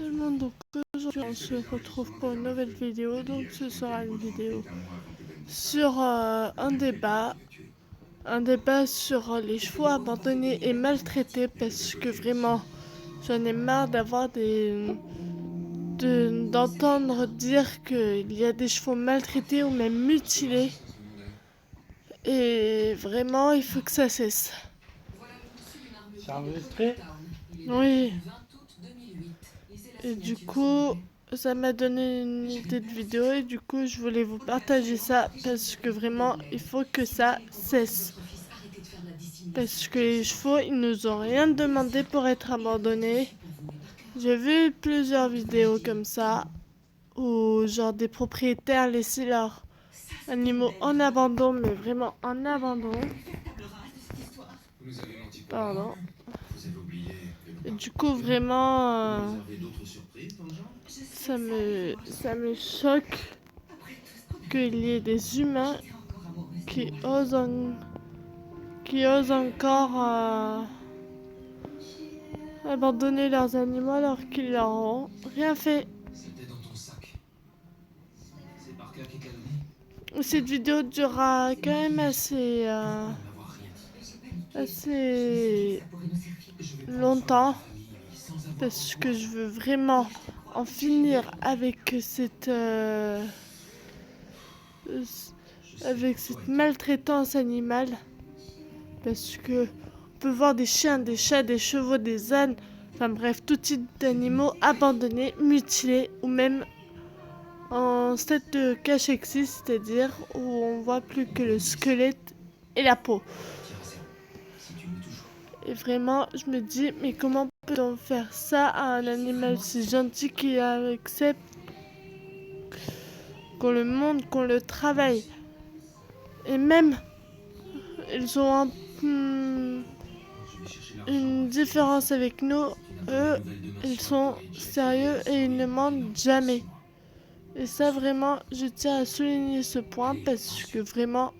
tout le monde, donc aujourd'hui on se retrouve pour une nouvelle vidéo. Donc ce sera une vidéo sur un débat sur les chevaux abandonnés et maltraités, parce que vraiment j'en ai marre d'avoir d'entendre dire qu'il y a des chevaux maltraités ou même mutilés, et vraiment il faut que ça cesse. C'est enregistré? Oui. Et du coup, ça m'a donné une idée de vidéo et du coup, je voulais vous partager ça parce que vraiment, il faut que ça cesse. Parce que les chevaux, ils nous ont rien demandé pour être abandonnés. J'ai vu plusieurs vidéos comme ça où genre des propriétaires laissaient leurs animaux en abandon, mais vraiment en abandon. Pardon. Et du coup, vraiment, ça me choque qu'il y ait des humains qui osent, encore abandonner leurs animaux alors qu'ils leur ont rien fait. C'était dans ton sac. C'est par claque et calomnie. Cette vidéo durera quand même assez longtemps parce que je veux vraiment en finir avec cette maltraitance animale, parce que on peut voir des chiens, des chats, des chevaux, des ânes, enfin bref, tout type d'animaux abandonnés, mutilés ou même en stade de cachexie, c'est-à-dire où on voit plus que le squelette et la peau. Et vraiment, je me dis, mais comment peut-on faire ça à un animal si gentil qui accepte qu'on le monte, qu'on le travaille? Et même, ils ont une différence avec nous. Eux, ils sont sérieux et ils ne mentent jamais. Et ça, vraiment, je tiens à souligner ce point parce que vraiment,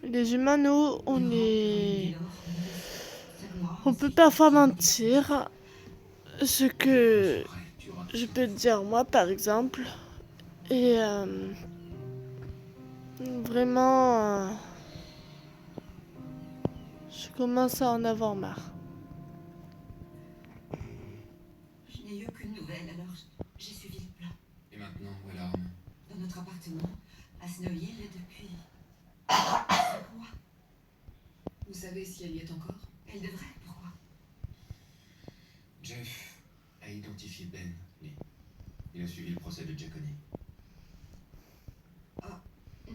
les humains, nous, on peut parfois mentir. Ce que je peux te dire, moi, par exemple. Et vraiment, je commence à en avoir marre. Je n'ai eu aucune nouvelle, alors j'ai suivi le plan. Et maintenant, où est l'arme? Dans notre appartement, à Snow Hill, depuis 5 mois. Vous savez si elle y est encore? Elle devrait, pourquoi? Jeff a identifié Ben Lee. Il a suivi le procès de Giacconi. Oh,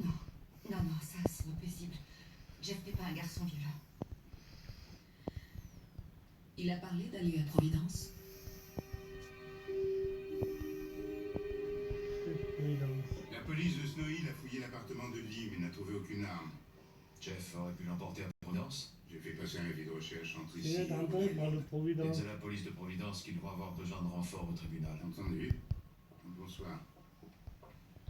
non, ça c'est pas possible. Jeff n'est pas un garçon violent. Il a parlé d'aller à Providence. La police de Snow Hill a fouillé l'appartement de Lee mais n'a trouvé aucune arme. Jeff aurait pu l'emporter à Providence. J'ai fait passer un avis de recherche entre Il ici est entré par le Providence. C'est la police de Providence qui doit avoir besoin de renfort au tribunal. Entendu. Bonsoir.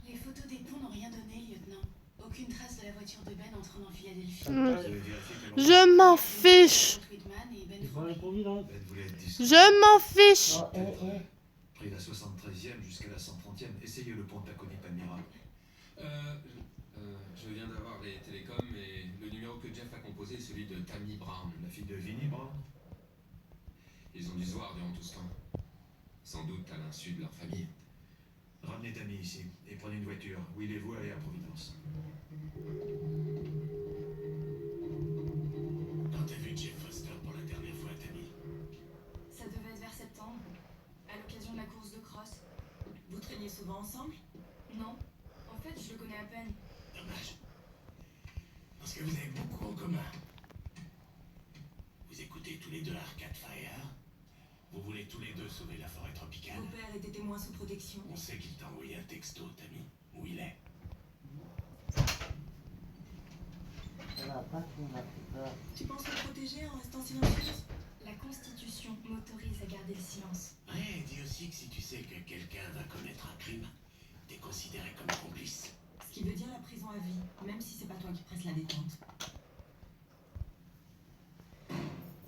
Les photos des ponts n'ont rien donné, lieutenant. Aucune trace de la voiture de Ben entrant en Philadelphie. Vous avez vérifié que Je m'en fiche. C'est par le Providence. Ben voulait être discret. Je m'en fiche. Pris la 73e jusqu'à la 130e. Essayez le pont de Tacony Palmyra. Je viens d'avoir les télécoms et le numéro que Jeff a composé est celui de Tammy Brown. La fille de Vinnie Brown. Ils ont dû se voir durant tout ce temps. Sans doute à l'insu de leur famille. Ramenez Tammy ici et prenez une voiture. Où voulez-vous aller à Providence? Quand t'as vu Jeff Foster pour la dernière fois, Tammy? Ça devait être vers septembre, à l'occasion de la course de cross. Vous traîniez souvent ensemble? Non, en fait, je le connais à peine. Dommage. Parce que vous avez beaucoup en commun. Vous écoutez tous les deux Arcade Fire. Vous voulez tous les deux sauver la forêt tropicale. Vos pères étaient témoins sous protection. On sait qu'il t'a envoyé un texto, Tammy. Où il est? Tu penses me protéger en restant silencieuse? La Constitution m'autorise à garder le silence. Ouais, dis aussi que si tu sais que quelqu'un va commettre un crime, t'es considéré comme complice. Ce qui veut dire la prison à vie, même si c'est pas toi qui presse la détente.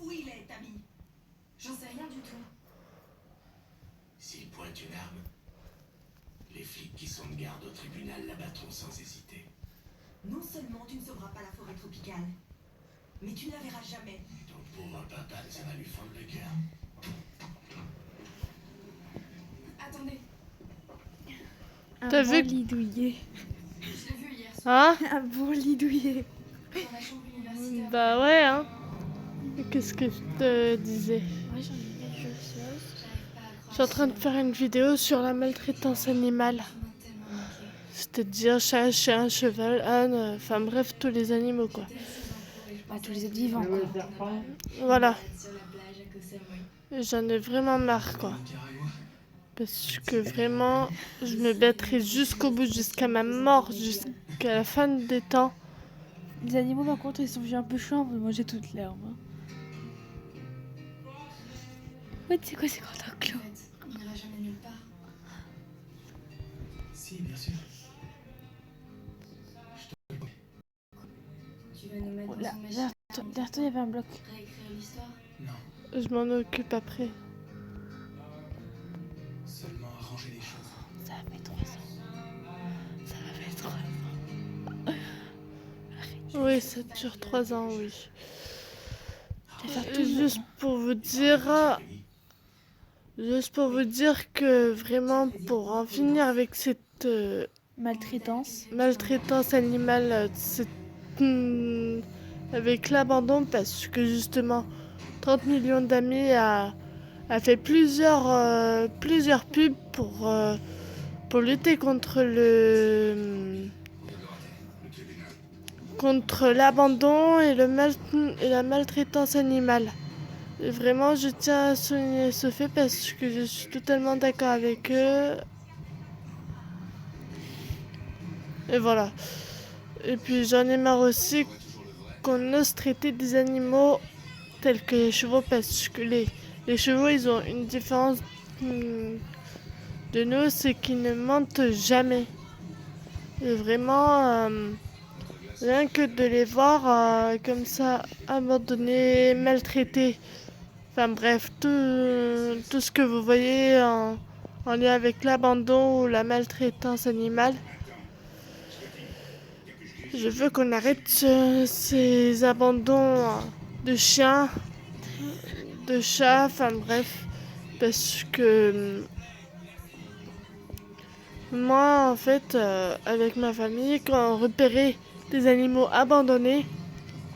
Où il est, Tammy? J'en sais rien du tout. une arme, les flics qui sont de garde au tribunal l'abattront sans hésiter. Non seulement tu ne sauveras pas la forêt tropicale, mais tu ne la verras jamais. Ton pauvre papa, ça va lui fendre le cœur. Attendez, T'as vu que- lidouillé. je l'ai vu hier soir Hein? Un bon lidouillé. dans la chambre universitaire. Bah ouais, hein. Qu'est-ce que je te disais? Moi j'en ai quelque chose. J'arrive pas à croire. Je suis en train de faire une vidéo sur la maltraitance animale. Tu m'as tellement manqué. C'est-à-dire chat, chien, cheval, âne, enfin bref, tous les animaux quoi. Bah, tous les êtres vivants Le quoi. serpent. Voilà. Sur la plage à Koh Samui. Et j'en ai vraiment marre quoi. Parce que vraiment, je me battrai jusqu'au bout, jusqu'à ma mort, jusqu'à la fin des temps. Les animaux par contre ils sont un peu chiants pour manger toute l'herbe. Hein. Ouais, tu sais quoi, c'est quand un En clos. fait, on n'ira jamais nulle part. Si, bien sûr. Tu vas nous mettre dans Là, une machine derrière à toi, derrière toi, il y avait un bloc. réécrire l'histoire. Non, Je m'en occupe après. seulement arranger les choses. Ça va faire 3 ans. Ça va faire 3 ans. Oui, ça dure 3 ans, oui. Je vais faire tout Et juste pour vous dire... Juste pour vous dire que vraiment, pour en finir avec cette maltraitance. maltraitance animale, avec l'abandon, parce que justement, 30 millions d'amis a fait plusieurs pubs pour lutter contre contre l'abandon et la maltraitance animale. Et vraiment, je tiens à souligner ce fait parce que je suis totalement d'accord avec eux. Et voilà. Et puis j'en ai marre aussi qu'on ose traiter des animaux tels que les chevaux parce que les chevaux, ils ont une différence de nous, c'est qu'ils ne mentent jamais. Et vraiment, rien que de les voir comme ça, abandonnés, maltraités. Enfin bref, tout ce que vous voyez en lien avec l'abandon ou la maltraitance animale. Je veux qu'on arrête ces abandons de chiens, de chats, enfin bref. Parce que moi, en fait, avec ma famille, quand on repérait des animaux abandonnés,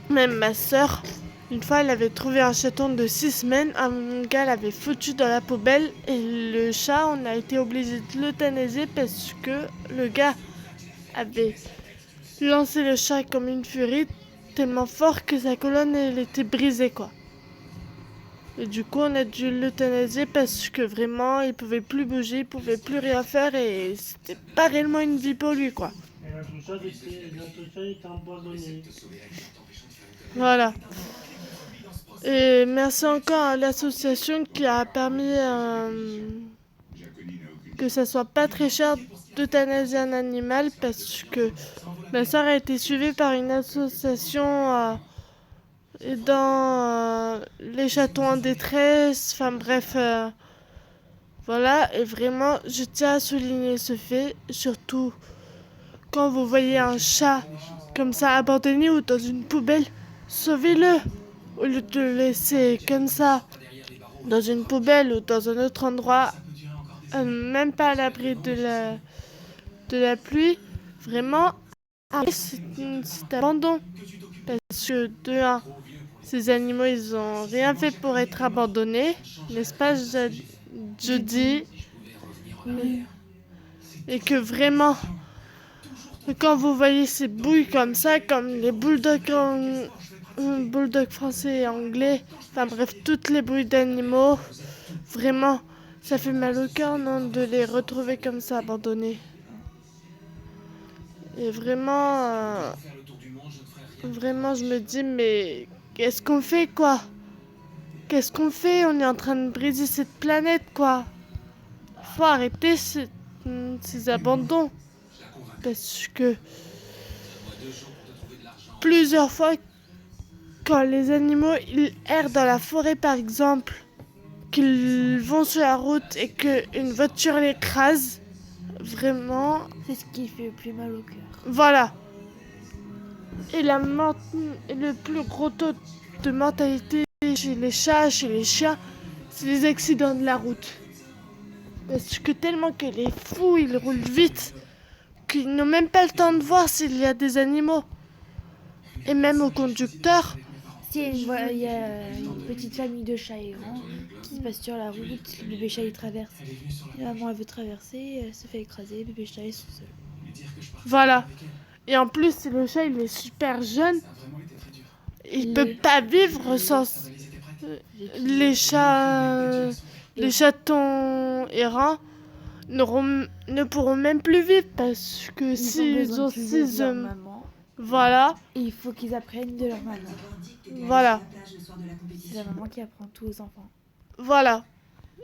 même ma soeur, une fois, elle avait trouvé un chaton de 6 semaines, un gars l'avait foutu dans la poubelle et le chat, on a été obligé de l'euthanasier parce que le gars avait lancé le chat comme une furie tellement fort que sa colonne elle était brisée quoi. Et du coup, on a dû l'euthanasier parce que vraiment, il pouvait plus bouger, il pouvait plus rien faire et c'était pas réellement une vie pour lui quoi. Et la touchade était empoisonnée. Voilà. Et merci encore à l'association qui a permis que ça soit pas très cher d'euthanasier un animal parce que ma soeur a été suivie par une association aidant les chatons en détresse, enfin bref, voilà, et vraiment je tiens à souligner ce fait, surtout quand vous voyez un chat comme ça abandonné ou dans une poubelle, sauvez-le au lieu de le laisser comme ça dans une poubelle ou dans un autre endroit, même pas à l'abri de la pluie. Vraiment, c'est abandon. Parce que de un, ces animaux, ils ont rien fait pour être abandonnés, n'est-ce pas, je dis. Et que vraiment, quand vous voyez ces bouilles comme ça, comme les bulldogs français et anglais, enfin bref, toutes les bouilles d'animaux, vraiment, ça fait mal au cœur, non, de les retrouver comme ça abandonnés. Et vraiment, vraiment, je me dis, mais qu'est-ce qu'on fait, quoi? Qu'est-ce qu'on fait? On est en train de briser cette planète, quoi. Faut arrêter ces abandons. Parce que plusieurs fois, quand les animaux ils errent dans la forêt, par exemple, qu'ils vont sur la route et qu'une voiture l'écrase. Vraiment, C'est ce qui fait le plus mal au cœur. voilà. Et le plus gros taux de mortalité chez les chats, chez les chiens, c'est les accidents de la route. Parce que tellement que les fous, ils roulent vite, qu'ils n'ont même pas le temps de voir s'il y a des animaux. Et même au conducteur, Il y a une petite famille de chats errants qui se passe sur la route. Le bébé chat il traverse. La maman elle veut traverser, elle se fait écraser, le bébé chat est tout seul. voilà. Et en plus, le chat, il est super jeune. Il peut pas vivre sans les chatons errants ne pourront même plus vivre parce que s'ils ont 6 leur hommes, maman. voilà, Et il faut qu'ils apprennent de leur maman. voilà, C'est la maman qui apprend tout aux enfants. voilà,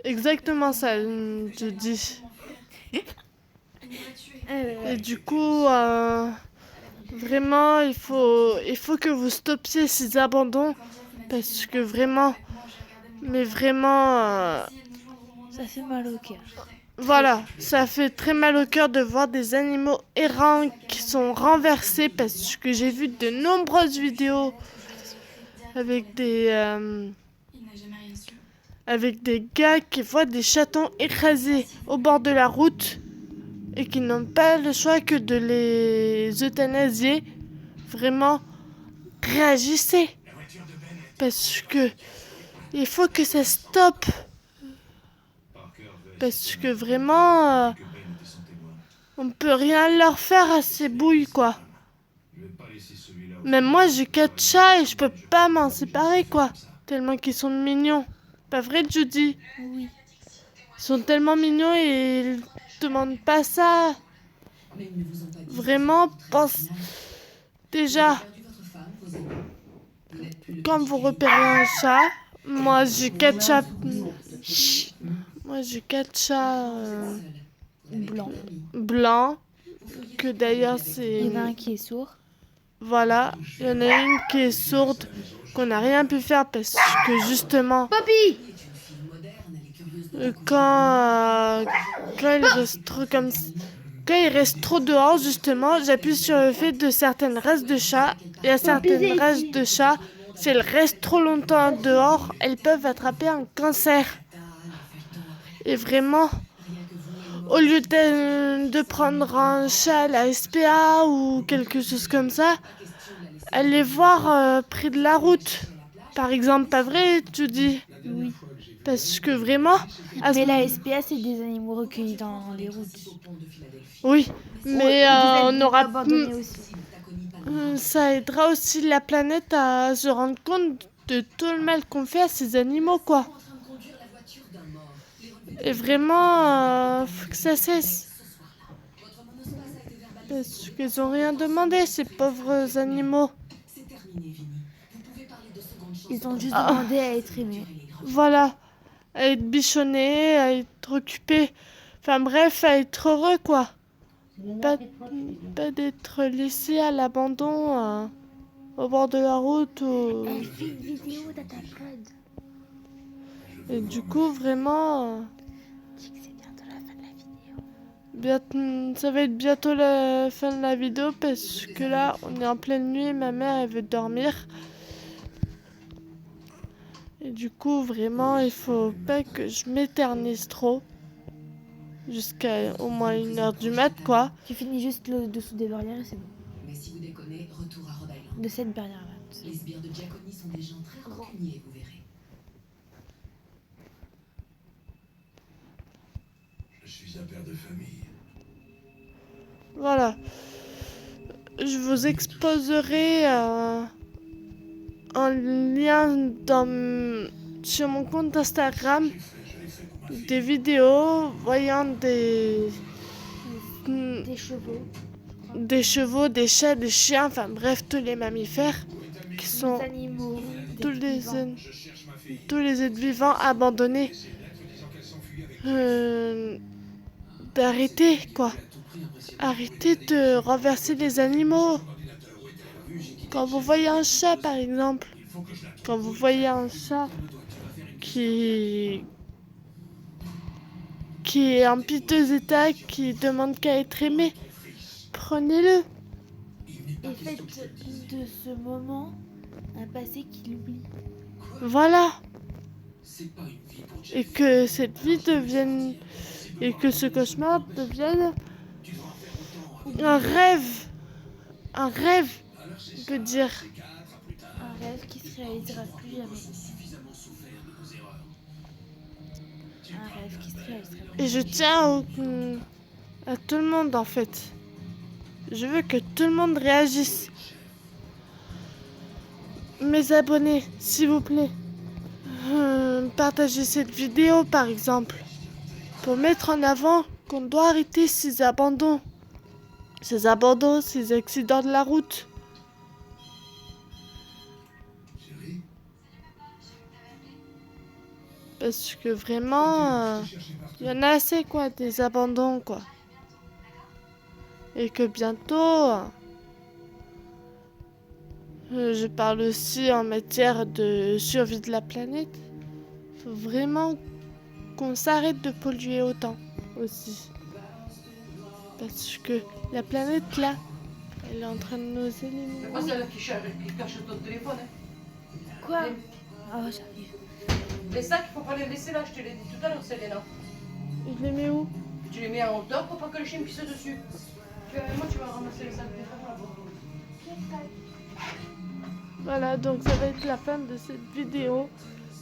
exactement ça, je dis. Et du coup, vraiment, il faut que vous stoppiez ces abandons parce que vraiment, mais vraiment, Ça fait mal au cœur. voilà, ça fait très mal au cœur de voir des animaux errants qui sont renversés parce que j'ai vu de nombreuses vidéos avec des gars qui voient des chatons écrasés au bord de la route et qui n'ont pas le choix que de les euthanasier. Vraiment, réagissez parce que il faut que ça stoppe. Parce que vraiment, on peut rien leur faire à ces bouilles, quoi. Même moi, j'ai 4 chats et je peux pas m'en séparer, quoi. Tellement qu'ils sont mignons. Pas vrai, Judy? Oui. Ils sont tellement mignons et ils demandent pas ça. Mais ils ne vous ont pas dit. Vraiment, pense déjà, Perdu votre femme, vos amis. Vous n'êtes plus le quand petit vous Philippe. repérez un chat, moi j'ai 4 chats. Moi j'ai 4 chats Blanc. blancs, que d'ailleurs c'est... Il y en a un qui est sourd. Voilà, il y en a une qui est sourde, qu'on n'a rien pu faire parce que justement, Poppy! quand il reste trop comme quand il reste trop dehors, justement, j'appuie sur le fait de certaines races de chats. Il y a certaines races de chats, si elles restent trop longtemps dehors, elles peuvent attraper un cancer. Et vraiment, au lieu de prendre un chat à la SPA ou quelque chose comme ça, allez voir près de la route. Par exemple, pas vrai, tu dis? Oui. Parce que vraiment... Mais la SPA, c'est des animaux recueillis dans les routes. Oui, mais on aura... abandonnés aussi. Ça aidera aussi la planète à se rendre compte de tout le mal qu'on fait à ces animaux, quoi. Et vraiment, faut que ça cesse. Parce qu'ils ont rien demandé, ces pauvres animaux. Ils ont juste demandé à être aimés. Voilà, à être bichonnés, à être occupés. Enfin bref, à être heureux, quoi. Pas d'être laissés à l'abandon au bord de la route. Elle fait une vidéo d'Atapod. Et du coup, vraiment... Dis que c'est bientôt la fin de la vidéo. Ça va être bientôt la fin de la vidéo parce que là, on est en pleine nuit et ma mère, elle veut dormir. Et du coup, vraiment, il faut pas que je m'éternise trop. Jusqu'à au moins 1h du mat, quoi. Tu finis juste le dessous des barrières et c'est bon. Mais si vous déconnez, retour à Rhode Island. De cette barrière-là. Les sbires de Giaconi sont des gens très rancuniers, vous verrez. Je suis un père de famille. Voilà. Je vous exposerai un lien sur mon compte Instagram. Des vidéos voyant des chevaux, des chats, des chiens, enfin bref, tous les mammifères qui sont animaux. tous les êtres vivants abandonnés. D'arrêter, quoi. Arrêtez de renverser les animaux. Quand vous voyez un chat, par exemple, quand vous voyez un chat qui qui est en piteux état, qui demande qu'à être aimé. Prenez-le. Et faites de ce moment un passé qu'il oublie. Voilà. C'est pas une vie pour Jeff. Et que cette vie devienne... Et que ce cauchemar devienne Tu dois en faire autant avec un rêve. Un rêve, Alors c'est on ça, peut dire. c'est 4 à plus tard. Un rêve qui se réalisera plus Nous jamais. avons suffisamment souffert de nos erreurs. Un rêve qui se réalisera plus. Et je tiens à tout le monde, en fait. Je veux que tout le monde réagisse. Mes abonnés, s'il vous plaît. Partagez cette vidéo, par exemple. Pour mettre en avant qu'on doit arrêter ces abandons. Ces abandons, ces accidents de la route. Chérie, Parce que vraiment, il y en a assez, quoi, des abandons, quoi. Et que bientôt, je parle aussi en matière de survie de la planète. Faut vraiment qu'on s'arrête de polluer autant, aussi. Parce que la planète, là, elle est en train de nous éliminer. Pas celle qui cache ton téléphone. Hein. Quoi? Oh, j'arrive. Les sacs, il faut pas les laisser là, je te l'ai dit tout à l'heure, Selena. Je les mets où? Tu les mets en hauteur pour pas que le chien pisse dessus. Moi, tu vas ramasser les sacs des femmes là-bas. Voilà, donc ça va être la fin de cette vidéo.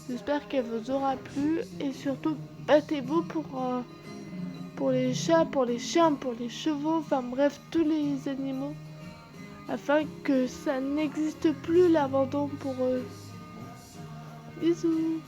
J'espère qu'elle vous aura plu. Et surtout, battez-vous pour les chats, pour les chiens, pour les chevaux, enfin bref, tous les animaux. Afin que ça n'existe plus l'abandon pour eux. Bisous.